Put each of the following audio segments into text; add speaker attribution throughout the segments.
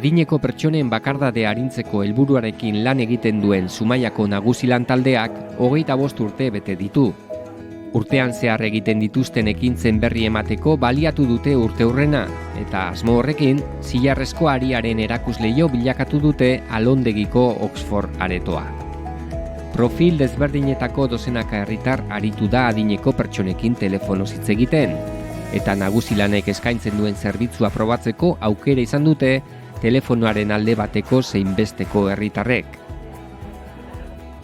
Speaker 1: Adineko pertsonen bakardade arintzeko helburuarekin lan egiten duen Zumaiako nagusilan taldeak 25 urte bete ditu. Urtean zehar egiten dituzten ekintzen berri emateko baliatu dute urteurrena, eta asmo horrekin, zilarrezko ariaren erakusleio bilakatu dute Alondegiko Oxford aretoa. Profil desberdinetako dozenaka herritar aritu da adineko pertsonekin telefonoz hitz egiten, eta nagusilanek eskaintzen duen zerbitzua probatzeko aukera izan dute telefonoaren alde bateko zein besteko herritarrek.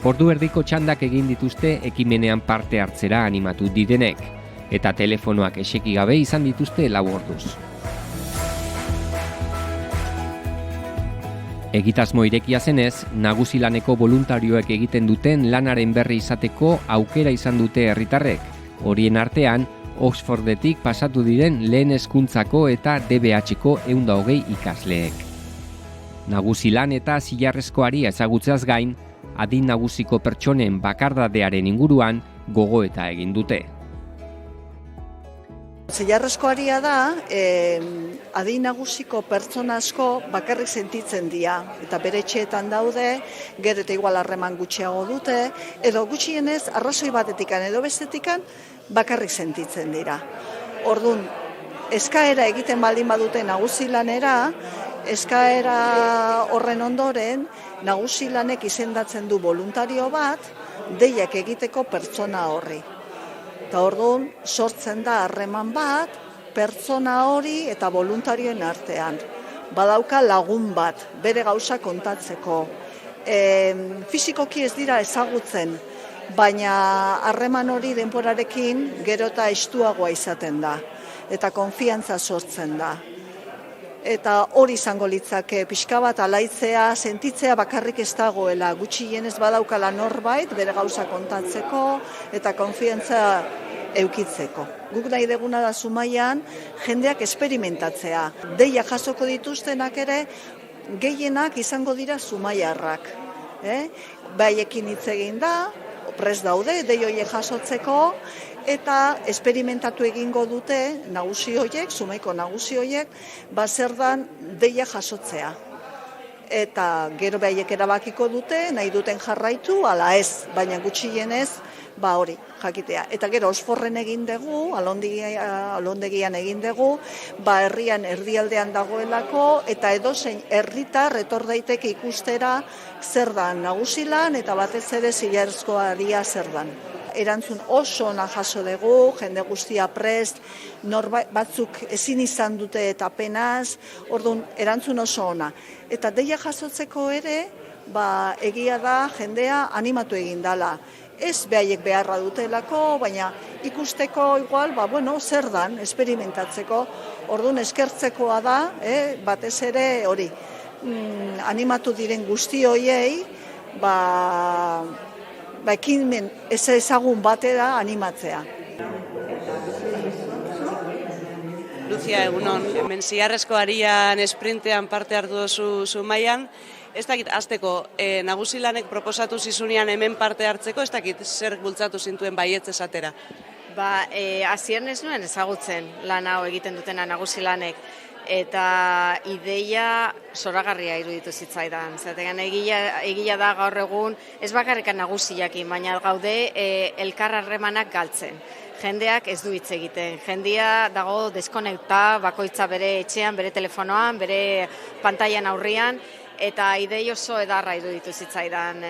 Speaker 1: Ordu erdiko txandak egin dituzte ekimenean parte hartzera animatu direnek, eta telefonoak eseki gabe izan dituzte 4 orduz. Egitasmo irekia zenez, nagusilaneko voluntarioek egiten duten lanaren berri izateko aukera izan dute herritarrek, horien artean Oxfordetik pasatu diren lehen hezkuntzako eta DBH-ko 120 ikasleek. Nagusilan eta zilarrezkoari ezagutzeaz gain, adin nagusiko pertsonen bakardadearen inguruan gogoeta egin dute.
Speaker 2: Zilarrezkoaria da, adin nagusiko pertsona asko bakarrik sentitzen dira, eta bere etxeetan daude, gero eta igual harreman gutxiago dute, edo gutxienez arrazoi batetikan edo bestetikan bakarrik sentitzen dira. Orduan, eskaera egiten baldin badute nagusilanera, eskaera horren ondoren, nagusilanek izendatzen du voluntario bat, deiak egiteko pertsona horri. Eta orduan, sortzen da harreman bat, pertsona hori eta voluntarioen artean. Badauka lagun bat, bere gauza kontatzeko. Fisikoki ez dira ezagutzen, baina harreman hori denborarekin gero eta estuagoa izaten da, eta konfiantza sortzen da. Eta hori izango litzake pixka bat alaitzea, sentitzea bakarrik ez dagoela, gutxienez badaukala norbait, bere gauza kontatzeko eta konfiantza eukitzeko. Guk nahi deguna da Zumaian jendeak esperimentatzea. Deia jasoko dituztenak ere gehienak izango dira zumaiarrak. Baiekin hitz egin da, prest daude, dei horiek jasotzeko, eta esperimentatu egingo dute nagusi horiek, Zumaiko nagusi horiek, zer dan deia jasotzea. Eta gero behaiek erabakiko dute, nahi duten jarraitu, ala ez, baina gutxienez, hori, jakitea. Eta gero Oxforden egin dugu, Alondegian egin dugu, herrian erdialdean dagoelako, eta edozein herritar etor daiteke ikustera zer dan nagusilan, eta batez ere zilarrezkoaria zer dan. Erantzun oso ona jaso dugu, jende guztia prest, batzuk ezin izan dute eta penaz, orduan erantzun oso ona. Eta deia jasotzeko ere, egia da jendea animatu egin dala. Ez behaiek beharra dutelako, baina ikusteko igual, zer dan, esperimentatzeko, orduan eskertzekoa da, batez ere hori, animatu diren guzti horiei, ekimen ezagun batera animatzea.
Speaker 3: Lucia, egunon, hemen zilarrezko arian esprintean parte hartu duzu Zumaian, ez dakit, azteko, nagusilanek proposatu zizunean hemen parte hartzeko, ez dakit zer bultzatu zintuen baietz esatera?
Speaker 4: Hasieran ez nuen ezagutzen lan hau egiten dutena nagusilanek, eta ideia zoragarria iruditu zitzaidan. Zaten egia da gaur egun, ez bakarrikan nagusiakin, baina gaude elkar harremanak galtzen. Jendeak ez du hitz egiten. Jendea dago deskonekta, bakoitza bere etxean, bere telefonoan, bere pantailan aurrian, eta idei oso edarra iruditu zitzaidan.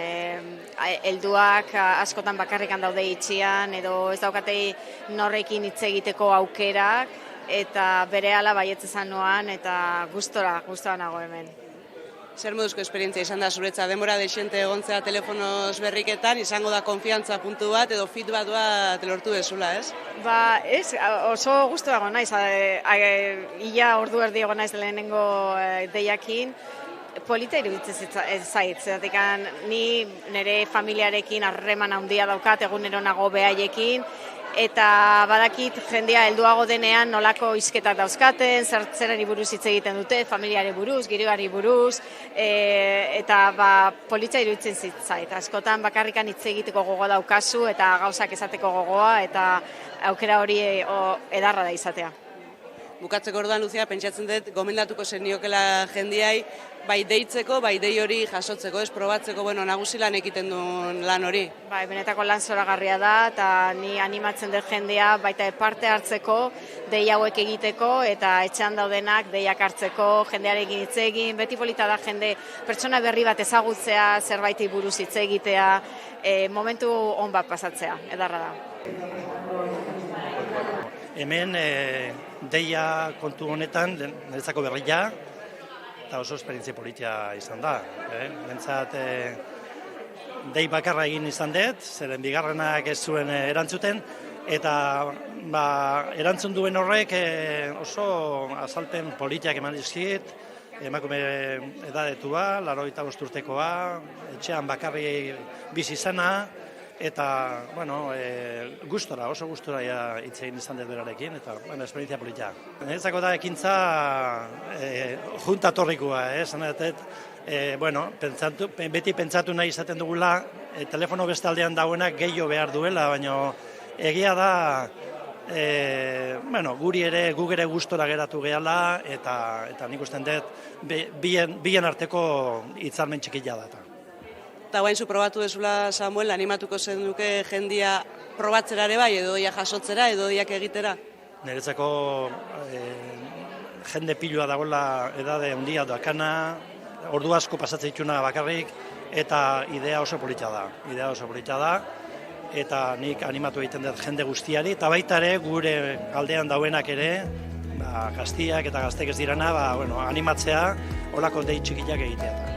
Speaker 4: Helduak askotan bakarrikan daude itxian, edo ez daukatei norrekin hitz egiteko aukerak, eta berehala baietz esan noan, eta gustora nago hemen.
Speaker 3: Zer moduzko esperientzia izan da zuretza, denbora dexente egontzea telefonoz berriketan, izango da konfiantza puntu bat edo feedback bat lortu dezula, ez?
Speaker 4: Ez, oso gustora egon naiz, ia ordu erdi egon naiz lehenengo deiakin, polita iruditzen zait, zeratik ni nire familiarekin harreman handia daukat, egunero nago behaiekin, eta badakit jendea helduago denean nolako hizketak dauzkaten, zertzerari buruz hitz egiten dute, familiari buruz, giroari buruz, eta politza iruditzen zitzait. Askotan bakarrikan hitz egiteko gogo daukazu eta gauzak esateko gogoa, eta aukera hori edarra da izatea.
Speaker 3: Bukatzeko orduan, Luzia, pentsatzen dut, gomendatuko zeniokela jendiai, bai deitzeko, bai dei hori jasotzeko, ez probatzeko, nagusi lan egiten duen lan hori.
Speaker 4: Bai, benetako lan zoragarria da, eta ni animatzen dut jendea baita parte hartzeko, dei hauek egiteko, eta etxean daudenak deiak hartzeko, jendearekin hitz egin, beti polita da jende pertsona berri bat ezagutzea, zerbaiti buruz hitz egitea, momentu on bat pasatzea, edarra da.
Speaker 5: Hemen deia kontu honetan, niretzako berria, eta oso esperientzia politia izan da. Bentsat, dei bakarra egin izan dut, zeren bigarrenak ez zuen erantzuten, eta erantzun duen horrek oso azalpen politiak eman dizkit, emakume edadetua, 85 urtekoa, etxean bakarri bizi izana, eta, gustora, oso gustora hitz egin izan dut berarekin, eta, esperientzia politia. Niretzako da ekintza juntatorrikoa, beti pentsatu nahi izaten dugula, telefono bestaldean dauenak gehiago behar duela, baina egia da, guri ere, guk ere gustora geratu gehala, eta nik usten dut, bien arteko hitzarmen txikila da.
Speaker 3: Eta guain zu probatu dezula, Samuel, animatuko zen duke jendia probatzera ere bai, edo doiak jasotzera, edo doiak egitera?
Speaker 5: Niretzako jende pilua dagoela edade handia dakana, ordu asko pasatzen dituna bakarrik, eta idea oso polita da. Eta nik animatu egiten dut jende guztiari, eta baita ere gure aldean dauenak ere, gaztiak eta gaztek ez dirana, animatzea, holako dei txikiak egitea.